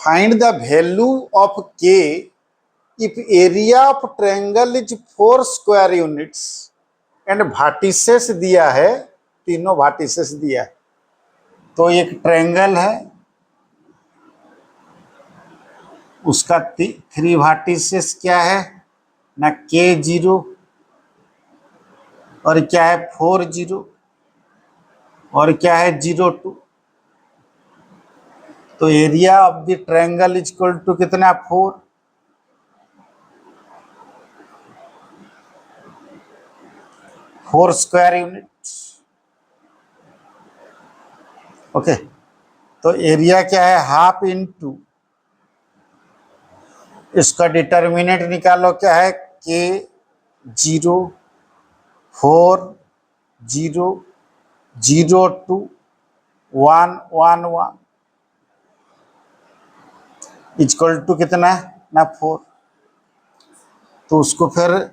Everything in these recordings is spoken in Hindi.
फाइंड द वैल्यू ऑफ के if area of triangle is 4 square units and vertices दिया है, तीनों वर्टिसेस दिया है। तो एक ट्रायंगल है, उसका 3 वर्टिसेस क्या है ना, K0 और क्या है 4 0 और क्या है 0 2। तो area of the triangle is equal to कितना 4 स्क्वायर यूनिट्स। ओके, तो एरिया क्या है हाफ इंटू, इसका डिटर्मिनेंट निकालो क्या है K0 4 0 0 2 1 1 1 इक्वल टू कितना ना 4। तो उसको फिर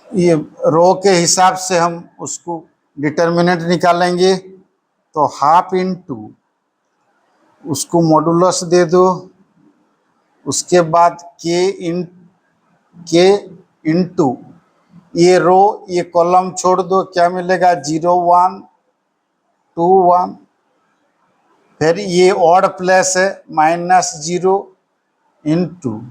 ये रो के हिसाब से हम उसको डिटर्मिनेंट निकालेंगे। तो हाफ इंटू उसको मॉडुलस दे दो, उसके बाद के इंटू ये रो ये कॉलम छोड़ दो, क्या मिलेगा 0 1 2 1। फिर ये ऑड प्लस है -0 इंटू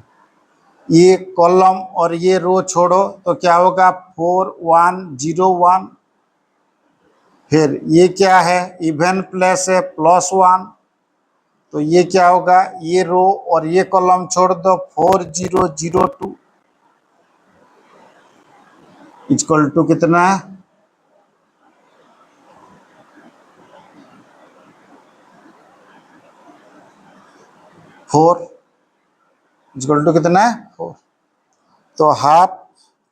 ये कॉलम और ये रो छोड़ो तो क्या होगा 4 1 0 1। फिर ये क्या है इवन प्लस है +1, तो ये क्या होगा ये रो और ये कॉलम छोड़ दो 4 0 0 2 इक्वल टू कितना 4 इक्वल टू कितना 4। तो हाफ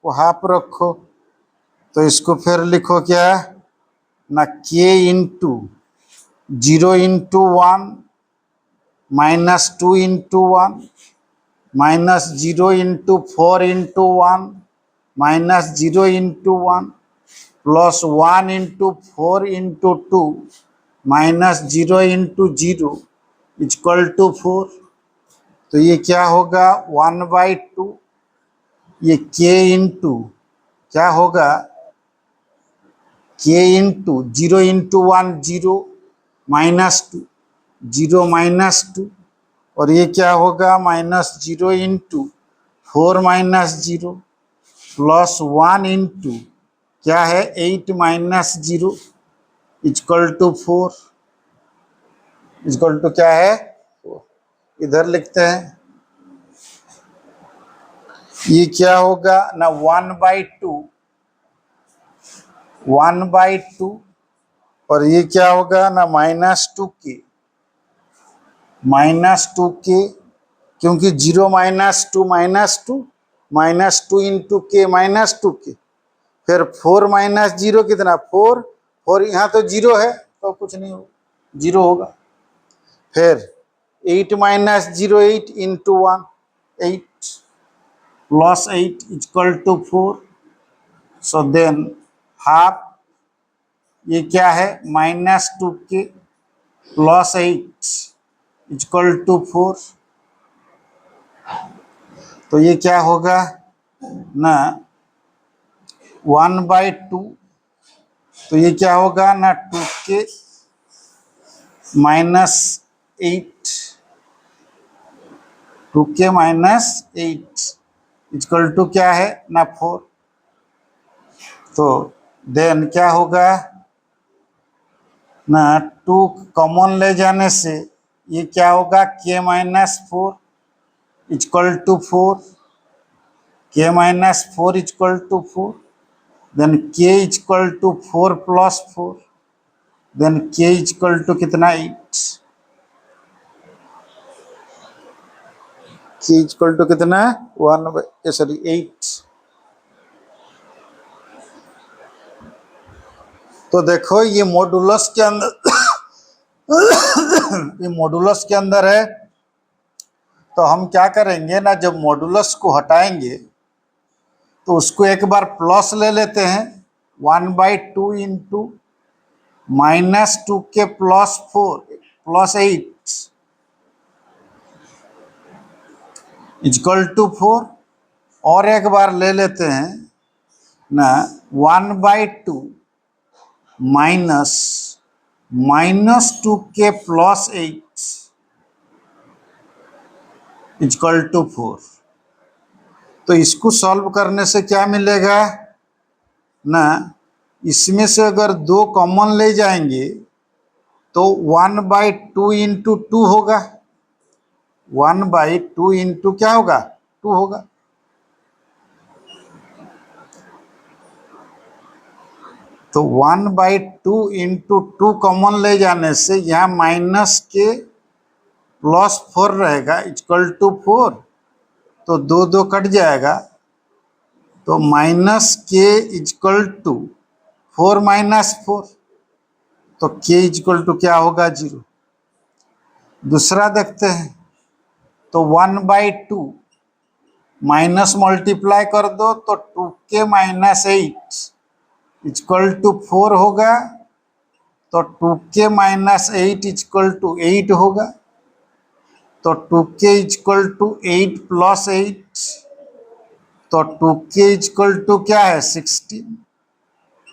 को हाफ रखो, तो इसको फिर लिखो क्या ना K into 0 into 1 -2 into 1 -0 into 4 into 1 -0 into 1 +1 into 4 into 2 -0 into 0 equal to 4। तो ये क्या होगा 1/2। ये K इंटू क्या होगा K इंटू 0 इंटू 1 0 -2 0 -2 और ये क्या होगा -0 इंटू 4 -0 +1 इंटू क्या है 8 -0 इक्वल टू 4 इक्वल टू क्या है 4। इधर लिखते हैं ये क्या होगा ना 1/2 और ये क्या होगा ना -2K क्योंकि 0 -2 -2 इंटू K -2K। फिर 4 -0 कितना 4 और यहाँ तो 0 है तो कुछ नहीं होगा 0 होगा। फिर 8 -0 8 into 1 8 +8 equal to 4। So then half ये क्या है -2K +8 इक्वल टू 4। तो ये क्या होगा ना 1/2। तो ये क्या होगा ना 2K -8 2K -8 इक्वल टू क्या है ना 4। तो देन क्या होगा ना 2 कॉमन ले जाने से ये क्या होगा K -4 equal to 4 K -4 equal to 4 then K equal to 4 + 4 then K equal to कितना 8 K इक्वल टू कितना 8। तो देखो ये मॉडुलस के अंदर ये मॉडुलस के अंदर है। तो हम क्या करेंगे ना जब मॉडुलस को हटाएंगे तो उसको एक बार प्लस ले लेते हैं 1/2 into -2K +4 plus 8 equal to 4। और एक बार ले लेते हैं ना, 1/2 minus -2k plus 8 equal to 4। तो इसको सॉल्व करने से क्या मिलेगा ना, इसमें से अगर 2 कॉमन ले जाएंगे तो 1/2 इंटू 2 होगा। 1/2 इंटू क्या होगा, 2 होगा। तो 1/2 इंटू 2 कॉमन ले जाने से यहाँ माइनस के प्लस 4 रहेगा इक्वल टू 4। तो 2 कट जाएगा, तो माइनस के इक्वल टू 4 माइनस 4। तो के इक्वल टू क्या होगा, 0। दूसरा देखते हैं, तो 1/2 माइनस मल्टीप्लाई कर दो तो 2k माइनस 8 इक्वल टू 4 होगा। तो 2k माइनस 8 इक्वल टू 8 होगा। तो 2k इक्वल टू 8 प्लस 8, तो 2k इक्वल टू क्या है, 16।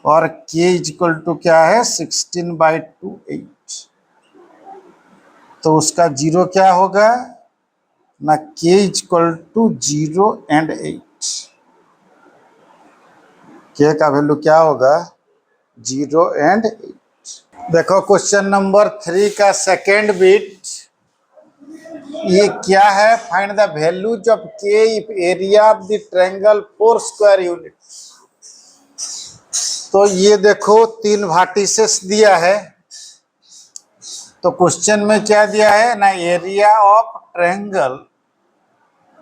और k इक्वल टू क्या है, 16/2 8। तो उसका 0 क्या होगा ना, k equal to 0 and 8। k का वैल्यू क्या होगा, 0 एंड 8। देखो क्वेश्चन नंबर 3 का सेकेंड बिट, ये क्या है, find the values of k if area of the triangle 4 square unit. तो ये देखो 3 वर्टिसेस दिया है। तो क्वेश्चन में क्या दिया है ना, area of triangle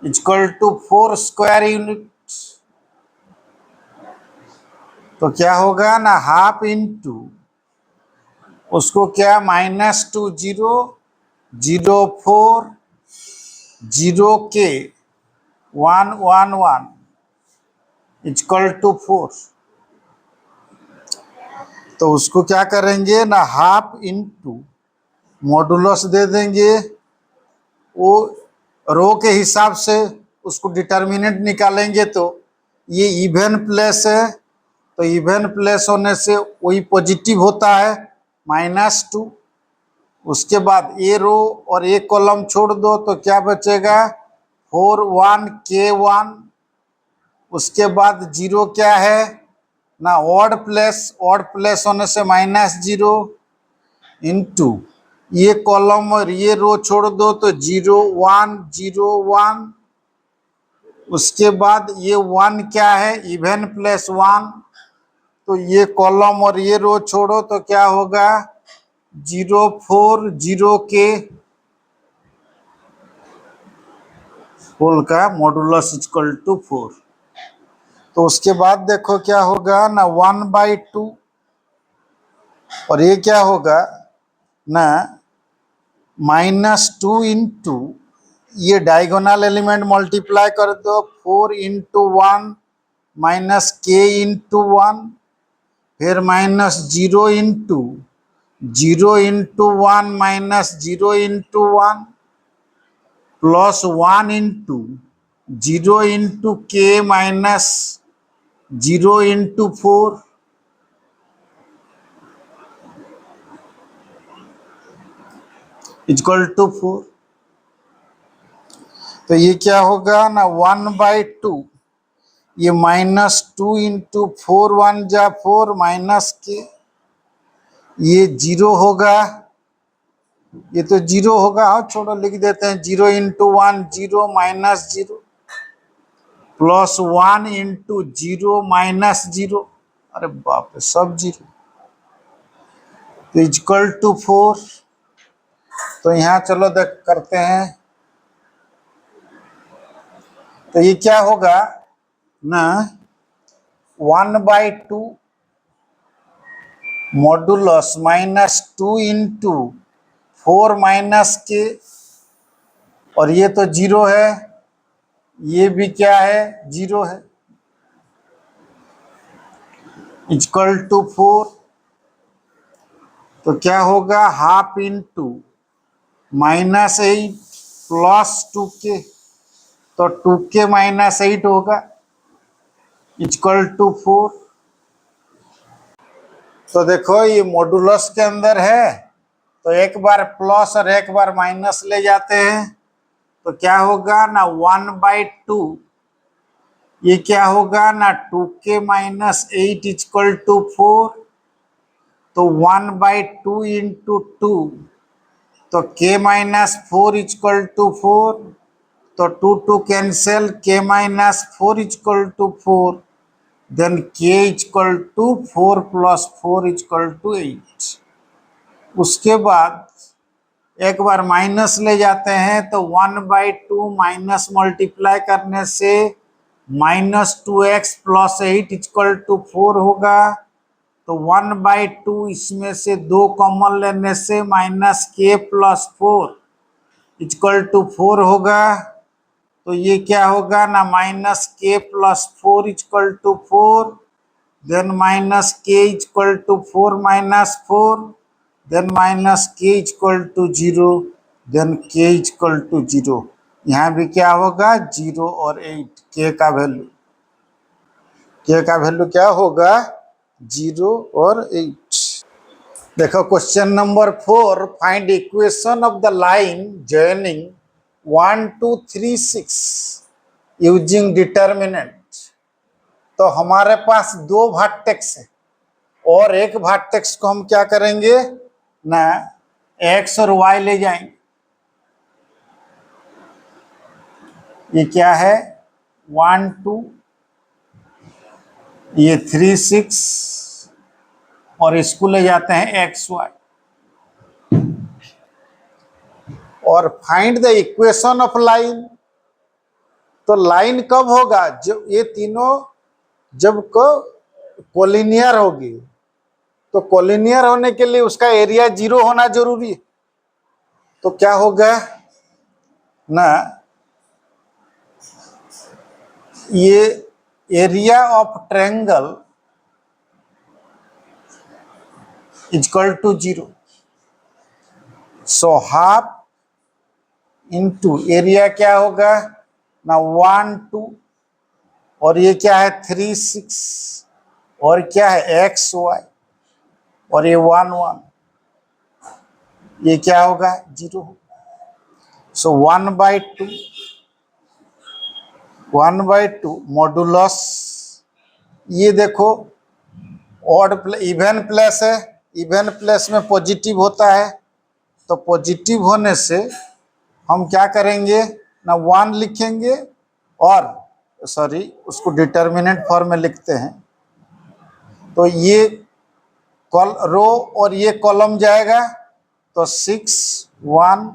equal to 4 square unit. तो क्या होगा ना, हाफ इंटू उसको क्या, -2 0 0 4 0k 1 1 1 इक्वल टू 4। तो उसको क्या करेंगे ना, हाफ इंटू मॉडुलस दे देंगे। वो रो के हिसाब से उसको डिटर्मिनेंट निकालेंगे। तो ये इवन प्लेस है, तो इवन प्लेस होने से वही पॉजिटिव होता है, -2। उसके बाद ए रो और ए कॉलम छोड़ दो तो क्या बचेगा, 4 1 k 1। उसके बाद 0 क्या है ना, ऑड प्लेस होने से -0 इंटू ये कॉलम और ये रो छोड़ दो तो 0 1 0 1। उसके बाद ये 1 क्या है, इवन प्लस 1। तो ये कॉलम और ये रो छोड़ो तो क्या होगा, 0 4 0 के होल का मॉडुलस इक्वल टू 4। तो उसके बाद देखो क्या होगा ना, 1/2 और ये क्या होगा ना, -2 इंटू ये डायगोनल एलिमेंट मल्टीप्लाई कर दो, 4 इंटू 1 माइनस k इंटू 1। फिर -0 into 0 into 1 minus 0 into 1 plus 1 into 0 into k minus 0 into 4 equal to 4। तो ये क्या होगा ना, 1/2 ये -2 इंटू 4 1 जा 4 माइनस के, ये 0 होगा। ये तो 0 होगा, हाँ छोड़ो लिख देते हैं, 0 into 1 0 minus 0 plus 1 into 0 minus 0। अरे बाप रे, सब 0। तो इक्वल टू 4। तो यहाँ चलो देख करते हैं। तो ये क्या होगा ना, 1/2 मॉडुलस -2 इंटू 4 माइनस के, और ये तो 0 है, ये भी क्या है, 0 है, इक्वल टू 4। तो क्या होगा, हाफ इंटू -8 प्लस 2k, तो 2k -8 होगा इक्वल टू 4। तो देखो ये मॉडुलस के अंदर है, तो एक बार प्लस और एक बार माइनस ले जाते हैं, तो क्या होगा ना 1/2, ये क्या होगा ना 2k -8 इक्वल टू 4, तो 1/2 इंटू 2, तो k -4 इक्वल टू 4, तो 2 cancel, k -4 equal to 4, then k equal to 4 + 4 equal to 8। उसके बाद एक बार माइनस ले जाते हैं, तो 1/2 माइनस मल्टीप्लाई करने से -2x + 8 इक्वल टू 4 होगा, तो 1/2 इसमें से 2 कॉमन लेने से -k + 4 इक्वल टू 4 होगा, तो ये क्या होगा ना -k + 4 equal to 4, then -k equal to 4 - 4, then -k equal to 0, then k equal to 0। यहाँ भी क्या होगा 0 और 8, k का वैल्यू क्या होगा 0 और 8। देखो question number 4, find equation of the line joining 1 2 3 6 using determinant. तो हमारे पास 2 वर्टेक्स है और एक वर्टेक्स को हम क्या करेंगे ना x और y ले जाएंगे। ये क्या है 1 2, ये 3 6, और इसको ले जाते हैं x y। और find the equation of line, तो लाइन कब होगा जब ये तीनों जब को कोलिनियर होगी, तो कोलिनियर होने के लिए उसका एरिया 0 होना जरूरी है। तो क्या होगा ना ये area of triangle equal to 0, so half into area क्या होगा ना 1 2, और ये क्या है 3 6, और क्या है x y, और ये 1 1, ये क्या होगा 0। सो 1/2 मॉडुलस, ये देखो इवन प्लेस है, इवन प्लेस में पॉजिटिव होता है, तो पॉजिटिव होने से हम क्या करेंगे ना 1 लिखेंगे, और सॉरी उसको डिटर्मिनेंट फॉर्म में लिखते हैं, तो ये रो और ये कॉलम जाएगा, तो 6 1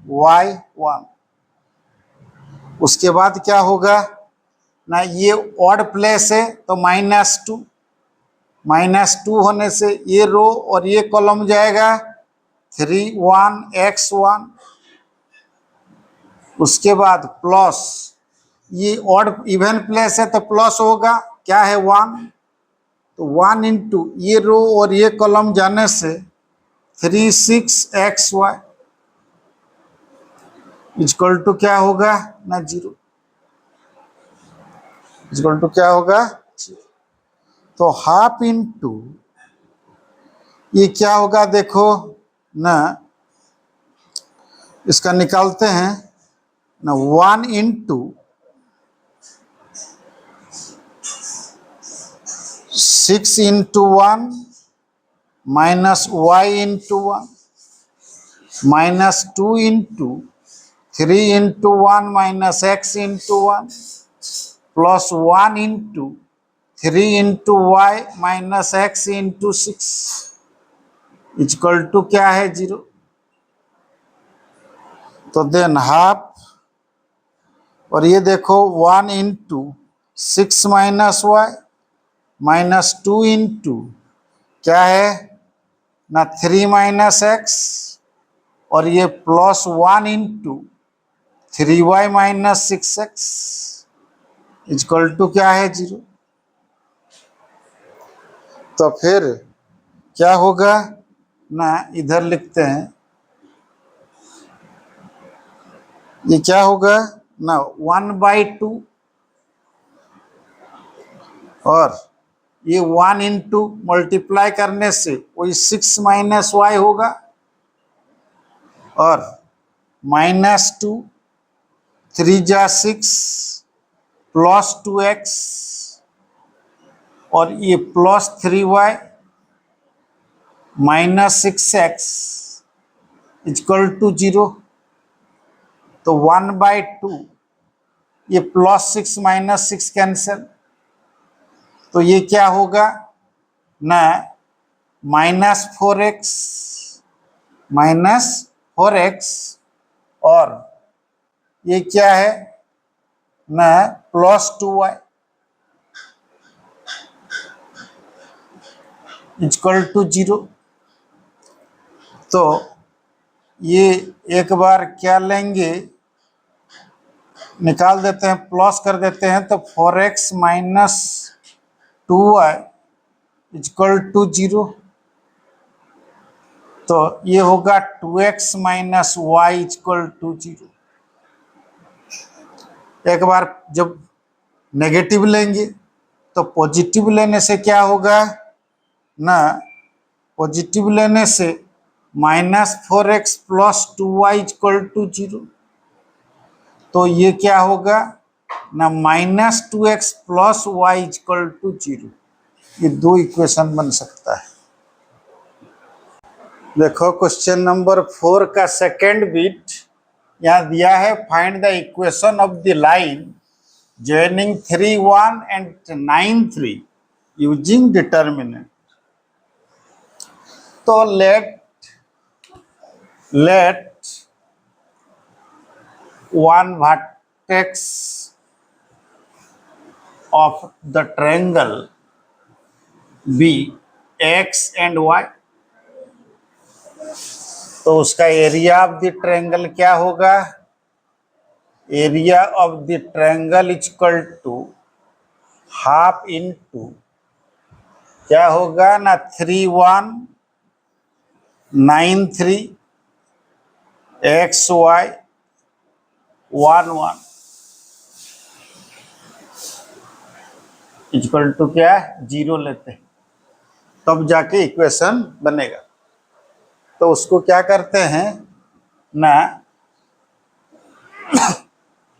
y 1। उसके बाद क्या होगा ना ये ऑड प्लेस है, तो -2 होने से ये रो और ये कॉलम जाएगा 3 1 x 1। उसके बाद प्लस, ये ऑड इवन प्लेस है तो प्लस होगा, क्या है 1, तो 1 इंटू ये रो और ये कॉलम जाने से 3 6 x y इक्वल टू क्या होगा ना 0, इक्वल टू क्या होगा 0। तो हाफ इंटू ये क्या होगा देखो ना, इसका निकालते हैं ना 1 into 6 into 1 minus y into 1 -2 into 3 into 1 minus x into 1 plus 1 into 3 into y minus x into 6 equal to क्या है 0। तो देन हाफ, और ये देखो 1 इंटू 6 माइनस वाई -2 इंटू क्या है ना 3 माइनस एक्स, और ये plus 1 into 3y minus 6x equal to क्या है 0। तो फिर क्या होगा ना इधर लिखते हैं ये क्या होगा ना 1/2 और ये 1 इंटू मल्टीप्लाई करने से वही 6 माइनस वाई होगा और -2 3 जा 6 +2x और ये +3y -6x = 0। तो 1/2 ये +6 -6 कैंसिल, तो ये क्या होगा ना -4x और ये क्या है ना +2y = 0। तो ये एक बार क्या लेंगे, निकाल देते हैं, प्लस कर देते हैं, तो 4x - 2y = 0। तो ये होगा 2x - y = 0। एक बार जब नेगेटिव लेंगे तो पॉजिटिव लेने से क्या होगा ना, पॉजिटिव लेने से -4x + 2y = 0। तो ये क्या होगा ना -2x + y = 0। ये दो इक्वेशन बन सकता है। देखो क्वेश्चन नंबर 4 का सेकेंड बिट यहाँ दिया है, find the equation of the line joining 3 1 and 9 3 using determinant। तो let one vertex of the triangle be x and y। तो उसका एरिया ऑफ द ट्रायंगल क्या होगा, area of the triangle = half into क्या होगा ना 3 1 9 3 x y 1 1 = क्या 0 लेते हैं, तब जाके इक्वेशन बनेगा। तो उसको क्या करते हैं ना,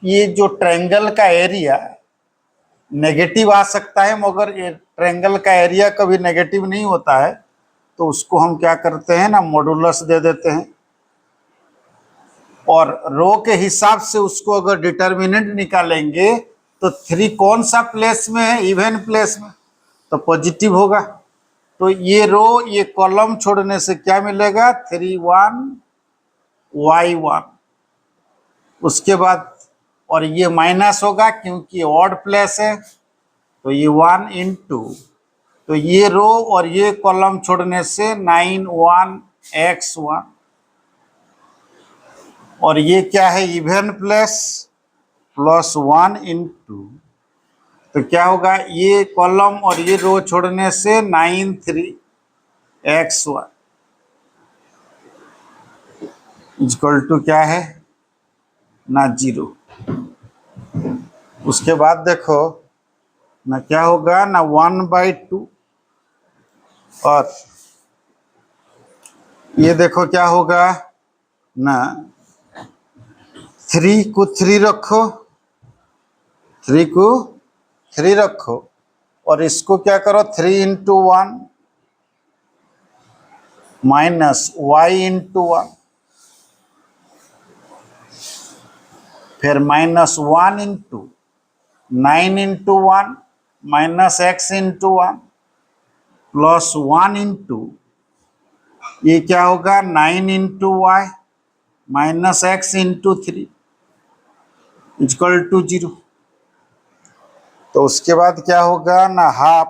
ये जो ट्रायंगल का एरिया नेगेटिव आ सकता है, मगर ये ट्रायंगल का एरिया कभी नेगेटिव नहीं होता है, तो उसको हम क्या करते हैं ना मॉडुलस दे देते हैं और रो के हिसाब से उसको अगर डिटर्मिनेंट निकालेंगे तो 3 कौन सा प्लेस में है, इवन प्लेस में, तो पॉजिटिव होगा। तो ये रो ये कॉलम छोड़ने से क्या मिलेगा 3 1 y 1, उसके बाद और ये माइनस होगा क्योंकि ऑड प्लेस है, तो ये 1 इंटू, तो ये रो और ये कॉलम छोड़ने से 9 1 x 1 और ये क्या है इवन प्लेस +1 इंटू, तो क्या होगा ये कॉलम और ये रो छोड़ने से 9 3 x 1 = क्या है ना 0। उसके बाद देखो ना क्या होगा ना 1/2 और ये देखो क्या होगा ना 3 को 3 रखो, 3 को 3 रखो और इसको क्या करो 3 × 1 -y × 1 फिर -1 × 9 × 1 -x × 1 +1 इंटू ये क्या होगा 9 × y -x × 3 = 0। तो उसके बाद क्या होगा ना हाफ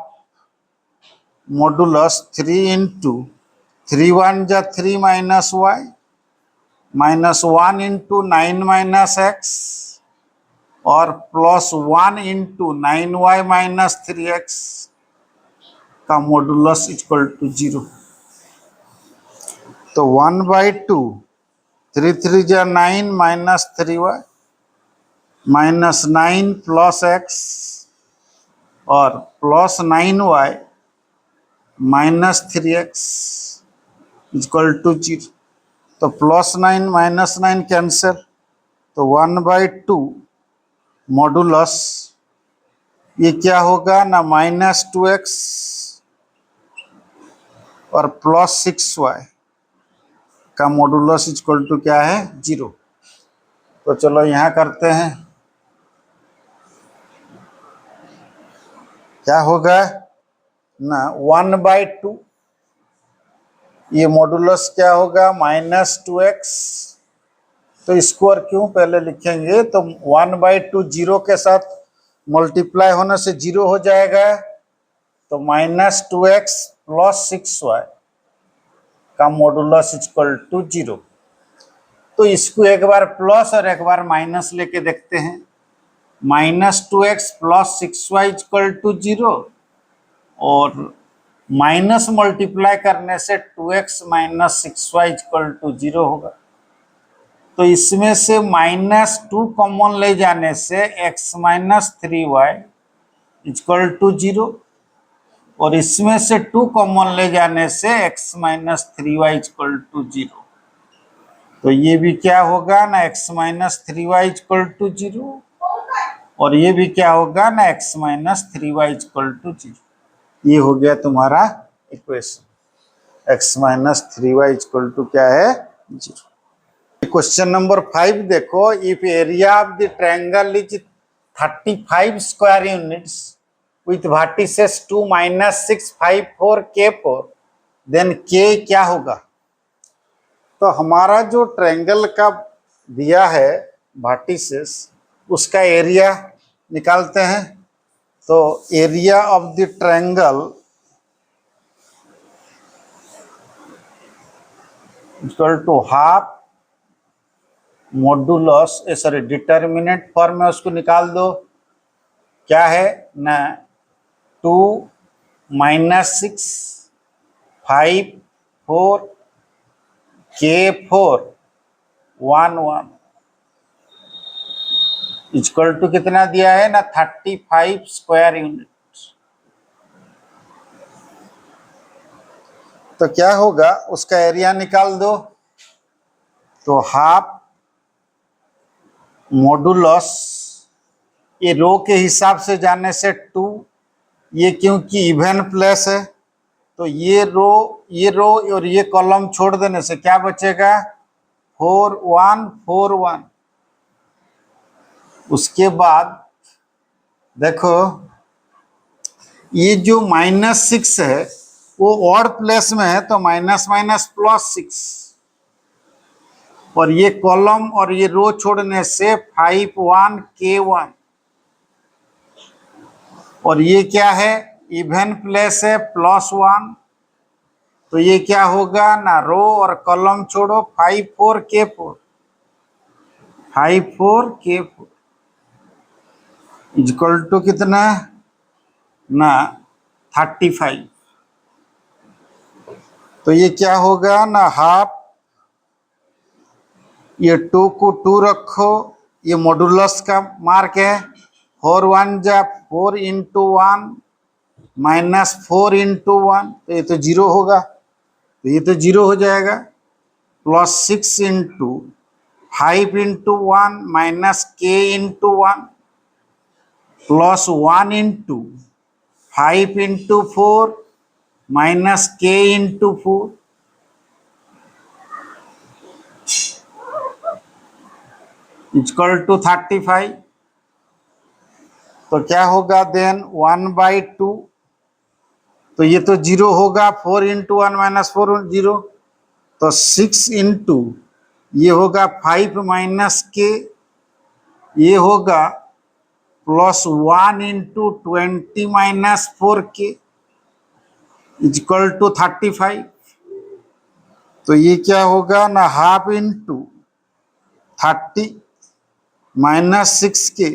मॉडुलस 3 × 3 1 जा 3 - y -1 × 9 - x और +1 × 9y - 3x का मॉडुलस = 0। तो 1/2 3 3 जा 9 minus 3y minus 9 plus x और plus 9y minus 3x equal to 0। तो प्लस 9 माइनस 9 कैंसिल, तो 1/2 मॉडुलस ये क्या होगा ना माइनस 2x और प्लस 6y का मॉडुलस इक्वल टू क्या है 0। तो चलो यहाँ करते हैं, क्या होगा ना 1/2 ये मॉडुलस क्या होगा माइनस 2x। तो स्क्वायर क्यों पहले लिखेंगे, तो 1/2 जीरो के साथ मल्टीप्लाई होने से 0 हो जाएगा, तो माइनस 2x प्लस 6y का मॉडुलस इक्वल टू 0। तो इसको एक बार प्लस और एक बार माइनस लेके देखते हैं। Minus 2x plus 6y equal to 0 और माइनस मल्टीप्लाई करने से 2x minus 6y equal to 0 होगा। तो इसमें से माइनस 2 कॉमन ले जाने से x minus 3y equal to 0 और इसमें से 2 कॉमन ले जाने से x minus 3y equal to 0। तो ये भी क्या होगा ना x minus 3y equal to 0 और ये भी क्या होगा ना x minus 3y equal to 0। ये हो गया तुम्हारा equation, x minus 3y equal to क्या है 0। क्वेश्चन नंबर 5 देखो, if area of the triangle is 35 square units with vertices 2 minus 6 5 4 k4 then k क्या होगा। तो हमारा जो ट्रायंगल का दिया है वर्टिसेस उसका एरिया निकालते हैं। तो area of the triangle equal to half modulus sorry determinant form में उसको निकाल दो, क्या है ना 2 माइनस 6 5 4 k4 1 1 इक्वल टू कितना दिया है ना 35 स्क्वायर यूनिट। तो क्या होगा उसका एरिया निकाल दो, तो हाफ मॉडुलस ये रो के हिसाब से जाने से 2, ये क्योंकि इवन प्लेस है तो ये रो और ये कॉलम छोड़ देने से क्या बचेगा 4 1 4 1। उसके बाद देखो ये जो माइनस 6 है वो ऑड प्लेस में है, तो माइनस माइनस प्लस 6 और ये कॉलम और ये रो छोड़ने से 5 1 k1 और ये क्या है इवन प्लेस है +1। तो ये क्या होगा ना रो और कॉलम छोड़ो 5 4 k4 5 4 k4 इक्वल टू कितना ना 35। तो ये क्या होगा ना हाफ, ये 2 को 2 रखो, ये मॉडुलस का मार्क है 4 1 जा 4 इंटू 1 माइनस 4 इंटू 1, तो ये तो 0 होगा, तो ये तो 0 हो जाएगा। Plus 6 into 5 into 1 minus k into 1 plus 1 into 5 into 4 minus k into 4 equal to 35। तो क्या होगा देन 1/2, तो ये तो 0 होगा, 4 इंटू 1 माइनस 4 0, तो 6 इंटू ये होगा 5 माइनस k, ये होगा plus 1 into 20 minus 4k equal to 35। तो ये क्या होगा ना half into 30 minus 6k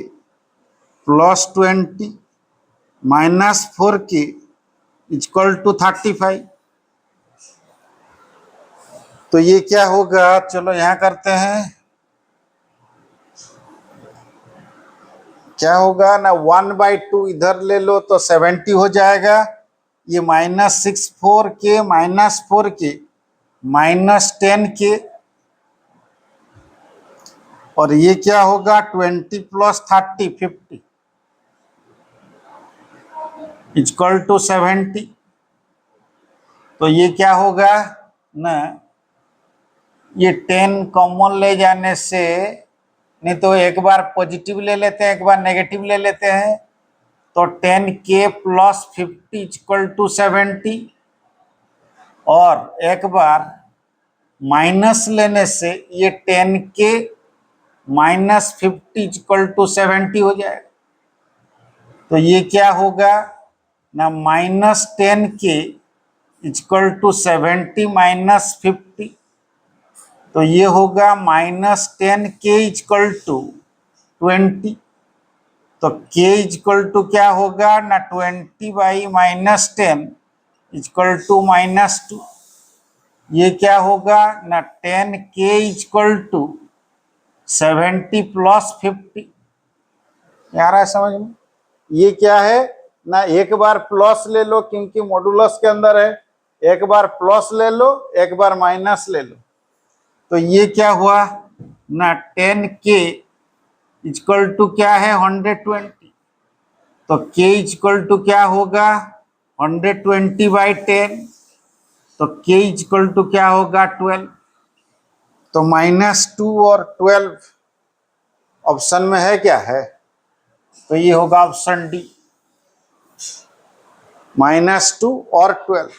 plus 20 minus 4k equal to 35। तो ये क्या होगा, चलो यहां करते हैं, क्या होगा ना 1/2 इधर ले लो तो 70 हो जाएगा। ये -6 4 के -4 के -10 के, और ये क्या होगा 20 + 30 50 = 70। तो ये क्या होगा ना, ये 10 कॉमन ले जाने से, नहीं तो एक बार पॉजिटिव ले लेते हैं एक बार नेगेटिव ले लेते हैं, तो 10k + 50 = 70, और एक बार माइनस लेने से ये 10k - 50 = 70 हो जाएगा। तो ये क्या होगा ना -10k = 70 - 50, तो ये होगा -10k = 20। तो k = क्या होगा ना 20/-10 = -2। ये क्या होगा ना 10k = 70 + 50। आ रहा है समझ में? ये क्या है ना, एक बार प्लस ले लो क्योंकि मॉडुलस के अंदर है, एक बार प्लस ले लो एक बार माइनस ले लो। तो ये क्या हुआ ना 10k = क्या है 120, तो k = क्या होगा 120/10, तो k = क्या होगा 12। तो -2 और 12 ऑप्शन में है, क्या है, तो ये होगा ऑप्शन डी, -2 और 12।